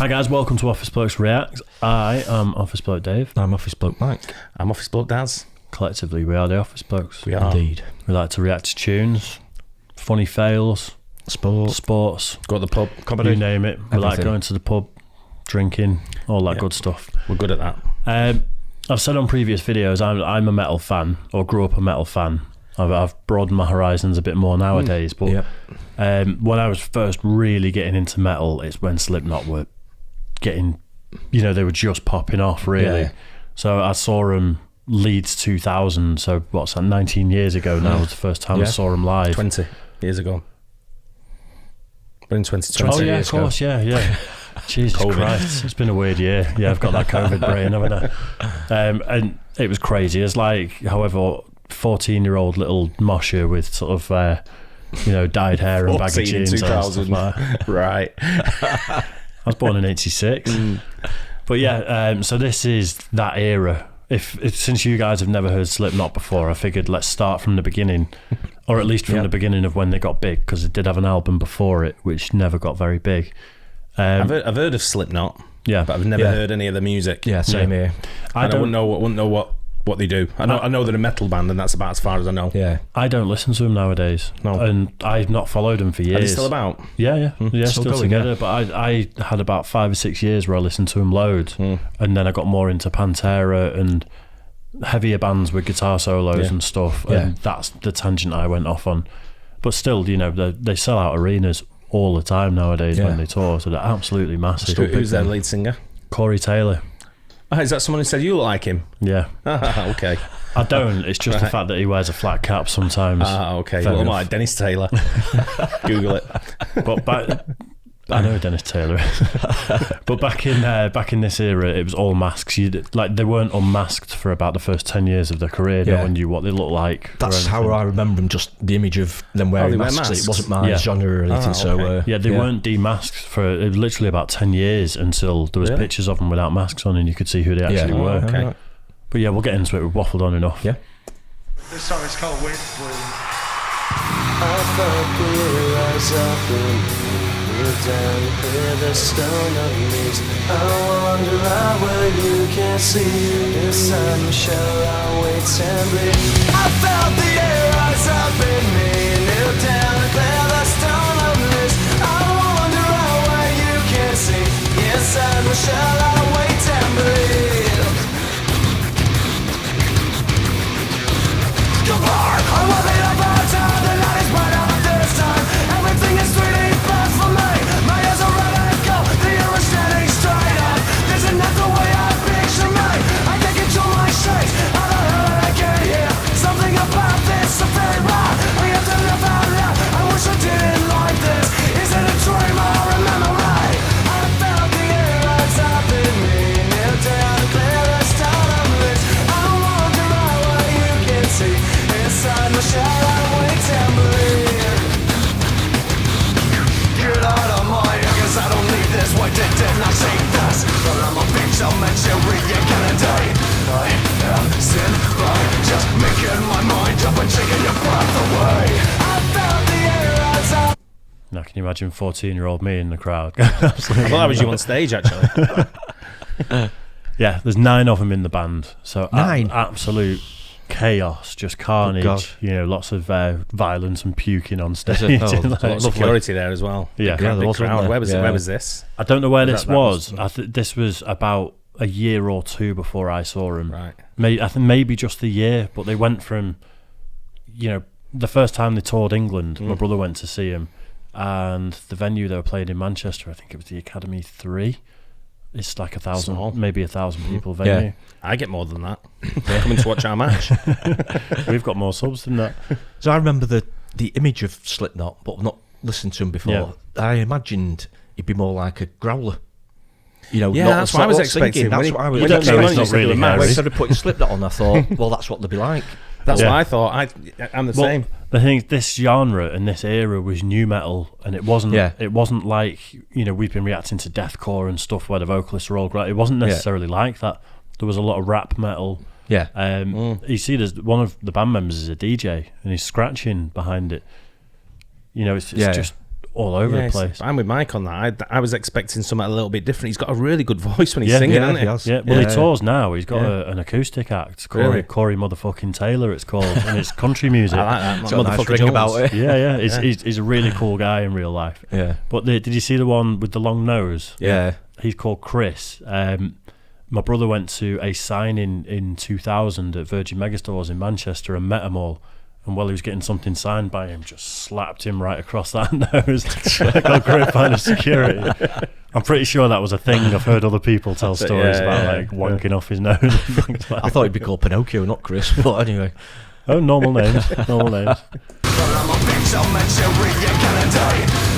Hi guys, welcome to Office Blokes React. I am Office Bloke Dave. I'm Office Bloke Mike. I'm Office Bloke Daz. Collectively, we are the Office Blokes. We are. Indeed. We like to react to tunes, funny fails, sports, Go to the pub. you name it. We like Everything. going to the pub, drinking, all that good stuff. We're good at that. I've said on previous videos, I'm a metal fan, or grew up a metal fan. I've broadened my horizons a bit more nowadays, but when I was first really getting into metal, it's when Slipknot were getting, they were just popping off, really. Yeah. So I saw them Leeds 2000, so what's that, 19 years ago now was the first time I saw them live. 20 years ago. But in 2020. Oh yeah, of course, yeah. Jesus COVID. Christ, it's been a weird year. Yeah, I've got that COVID brain, haven't I? And it was crazy. It's like, however, 14-year-old little mosher with sort of, dyed hair and baggy 14 in jeans. 2000. Right. I was born in 86. But yeah, so this is that era. If since you guys have never heard Slipknot before, I figured let's start from the beginning, or at least from the beginning of when they got big, because it did have an album before it, which never got very big. I've heard of Slipknot, but I've never heard any of the music. Yeah, same here. I wouldn't know what they do. I know they're a metal band, and that's about as far as I know. Yeah. I don't listen to them nowadays. No. And I've not followed them for years. Are they still about? Yeah, still going, together. But I had about 5 or 6 years where I listened to them loads, and then I got more into Pantera and heavier bands with guitar solos and stuff, and that's the tangent I went off on. But still, they sell out arenas all the time nowadays when they tour, so they're absolutely massive. Who's their lead singer? Corey Taylor. Oh, is that someone who said you look like him? Yeah. Okay. I don't. It's just the fact that he wears a flat cap sometimes. Okay. Fair Well, enough. like Dennis Taylor. Google it. But I know who Dennis Taylor is. But back in this era, it was all masks. They weren't unmasked for about the first 10 years of their career. No one knew what they looked like. That's how I remember them, just the image of them wearing they wear masks. masks? It wasn't my genre or anything, so... they weren't demasked for literally about 10 years until there was pictures of them without masks on and you could see who they actually were. Okay. Right. But yeah, we'll get into it. We've waffled on enough. Yeah. This song is called Wind Blue. I thought we'd rise up and move down, clear the stone of leaves. I wander out where you can't see. Inside my shell, I wait and bleed. I felt the air rise up in me, kneel down and clear the stone of leaves. I wander out where you can't see. Inside my shell, I wait and bleed. Goodbye, I'm walking about town, the night is bright out this time. Everything is 3D fast for me. My ears are red and gold, the air is standing straight up. This is not the way I picture me. I can't control my shakes, how the hell did I get here? Something about this is very wrong. I have to live out loud, I wish I didn't like this. Is it a dream or a memory? I felt the air rise up in me, kneel down, clear the stone of lids. I wander out where you can see. Inside my shell, I wait and bleed. Get out of my ear, 'cause I don't need this. Why didn't I say this? But I'm a bitch, I'll make you reincarnate. I am sin by just making my mind up and taking your breath away. I felt the air rise up. Now, can you imagine 14-year-old me in the crowd? I thought that was you on stage, actually. Yeah, there's 9 of them in the band. So 9? Absolute chaos, just carnage. God. Lots of violence and puking on stage. it? Oh, Like, A lot of security there as well. Yeah. there Big was, wasn't crowd. there? Where was this? I don't know where this that was. was- This was about a year or two before I saw them. Right. I think maybe just a year, but they went from, the first time they toured England, my brother went to see them, and the venue they were playing in Manchester, I think it was the Academy 3. It's like 1,000, Small. maybe 1,000 people venue. Yeah. I get more than that. Coming to watch our match. We've got more subs than that. So I remember the image of Slipknot, but I've not listened to him before. Yeah. I imagined he'd be more like a growler. Yeah, not that's what I was not singing. expecting. That's When what I was you don't know expecting. he's not really When hairy. When instead of putting Slipknot on, I thought, well, that's what they'd be like. That's Yeah. what I thought. I'm the Well, same. the thing is, this genre and this era was new metal, and it wasn't. Yeah. It wasn't like we've been reacting to deathcore and stuff where the vocalists are all great. It wasn't necessarily like that. There was a lot of rap metal. Yeah. You see, there's one of the band members is a DJ, and he's scratching behind it. It's Yeah. just all over the place. I'm with Mike on that. I was expecting something a little bit different. He's got a really good voice when he's singing, hasn't he? has. Yeah, well, he tours now. He's got an acoustic act, Corey motherfucking Taylor, it's called, and it's country music. I like that. It's got a nice ring about it. Yeah. He's a really cool guy in real life. Yeah. But did you see the one with the long nose? Yeah. He's called Chris. My brother went to a signing in 2000 at Virgin Megastores in Manchester and met them all. And while he was getting something signed by him, just slapped him right across that nose. Got gripped by the security. I'm pretty sure that was a thing. I've heard other people tell stories about wanking off his nose and things like I thought he'd be called Pinocchio, not Chris. But anyway. Oh, normal names. Normal names. I'm a victim and you reincarnate.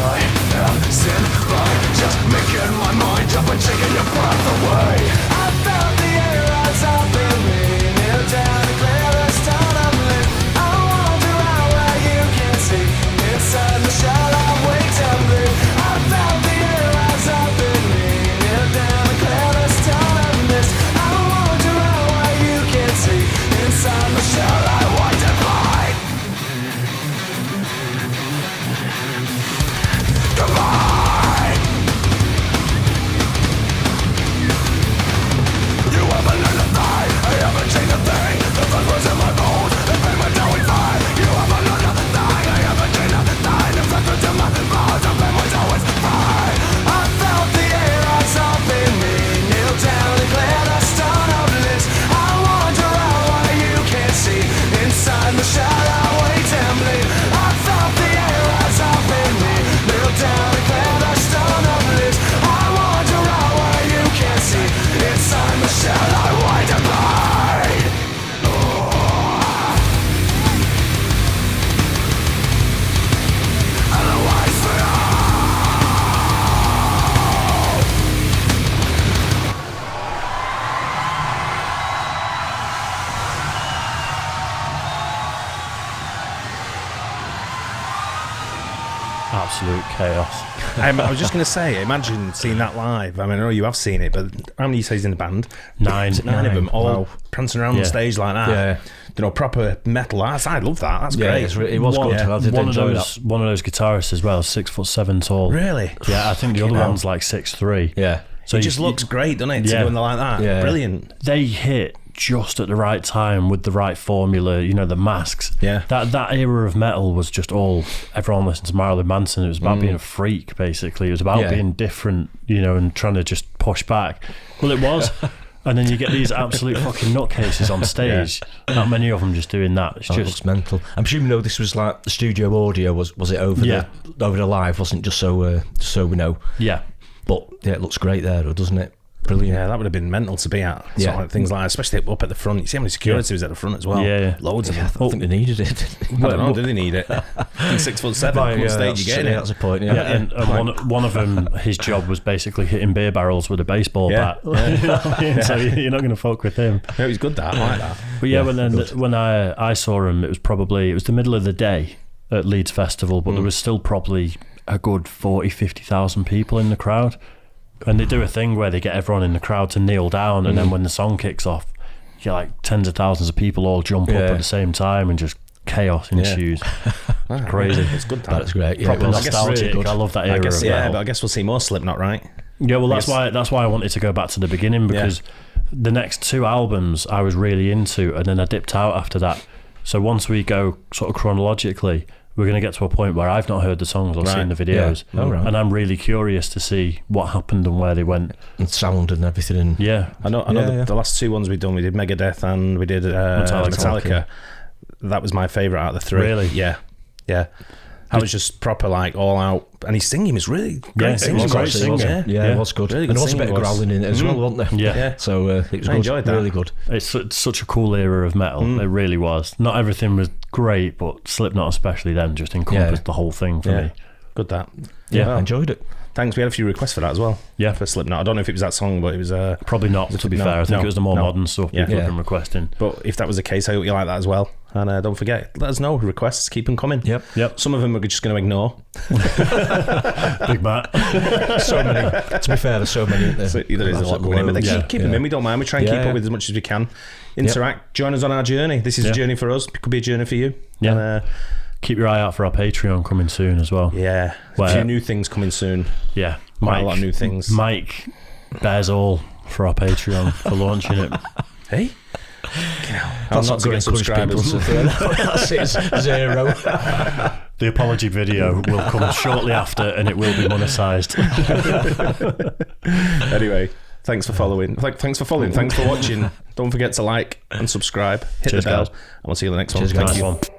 I am sin by just making my mind up and taking your breath away. I felt the air rise up in me, kneel down and clear the stone of lit. I wander out where you can see, inside the shell I wait and live. I felt the air rise up in me, kneel down and clear the stone of mist. I wander out where you can see, inside the shell I wait and live. Goodbye. You haven't learned a thing, I haven't changed a thing. The blood was in my bones, the pain went down with fire. You haven't learned a thing, I haven't changed a thing. The blood was in my bones, the pain was always fire. I felt the air rise up in me, kneel down and clear the stone of lips. I wander out where you can't see, inside the shadow wait and bleed. I felt the air rise up in me, kneel down and clear the stone of lips. I wander out where you can't see, inside the shadow wait and bleed. Otherwise for Absolute chaos. I was just going to say, imagine seeing that live. I mean, I know you have seen it, but how many say he's in the band? Nine of them, all prancing around Yeah. the stage like that. Yeah. You know, proper metal. I love that. That's Yeah, great. it was good. I did One of enjoy those, that. one of those guitarists as well, 6'7" tall. Really? Yeah, I think the other hell. one's like 6'3". Yeah. So It just looks great, doesn't it? To Yeah. go in there like that. Yeah. Brilliant. They hit just at the right time with the right formula. You know, the masks. Yeah. That era of metal was just all. Everyone listened to Marilyn Manson. It was about being a freak, basically. It was about Yeah. being different, you know, and trying to just push back. Well, it was. And then you get these absolute fucking nutcases on stage. Not many of them just doing that. It's It just looks mental. I'm assuming though this was like the studio audio. Was it over over the live? Wasn't just so we know. yeah. But yeah, it looks great there, though, doesn't it? Brilliant. Yeah, that would have been mental to be at. Yeah. Sort of things like that, especially up at the front. You see how many security was at the front as well? Yeah. Loads of Yeah, them. I think they needed it. I don't know, did they need it? I think 6'7", come on stage, you get it. That's a point. Yeah, Yeah, and one of them, his job was basically hitting beer barrels with a baseball Yeah. bat. So you're not going to fuck with him. Yeah, it was good that. I like that. But when I saw him, it was the middle of the day at Leeds Festival, but there was still probably a good 40,000-50,000 people in the crowd. And they do a thing where they get everyone in the crowd to kneel down, and then when the song kicks off, you get like tens of thousands of people all jump up at the same time, and just chaos ensues. It's crazy. It's good. That's great. Yeah, Proper it was. nostalgic. Really good. I love that era. I guess, of metal. but I guess we'll see more Slipknot, right? Yeah, well, that's why I wanted to go back to the beginning, because the next two albums I was really into, and then I dipped out after that. So once we go sort of chronologically, we're going to get to a point where I've not heard the songs or seen the videos, and I'm really curious to see what happened and where they went, And sound and everything. And yeah. I know. The last two ones we've done, we did Megadeth and we did Metallica. That was my favourite out of the three. Really? Yeah. I was just proper like all out, and his singing was really great. Yeah, singing. it was great singing. Yeah, it was good. Really And good there was a bit singing of growling in it as well, wasn't there? Yeah. So it was I good. enjoyed that. Really good. It's such a cool era of metal. It really was. Not everything was great, but Slipknot especially then just encompassed the whole thing for me. Good that. Yeah. I enjoyed it. Thanks. We had a few requests for that as well. Yeah. For Slipknot. I don't know if it was that song, but it was Probably not, to be fair. I think it was the more modern stuff people have been requesting. But if that was the case, I hope you like that as well. And don't forget, let us know. Requests, keep them coming. Yep. Some of them we're just going to ignore. Big Matt. So many. To be fair, there's so many. Isn't there? So there is a lot going in, but they keep them in. We don't mind. We try and keep Yeah. up with as much as we can. Interact. Join us on our journey. This is a journey for us. It could be a journey for you. Yeah. And, keep your eye out for our Patreon coming soon as well. Yeah, a few new things coming soon. Yeah, Quite a lot of new things. Mike bears all for our Patreon for launching it. Hey? How not to get subscribers. That's it, 0. The apology video will come shortly after, and it will be monetised. Anyway, thanks for following. Thanks for following. Thanks for watching. Don't forget to like and subscribe. Hit Cheers, the bell, guys. and we'll see you in the next Cheers, one. guys. Thank you.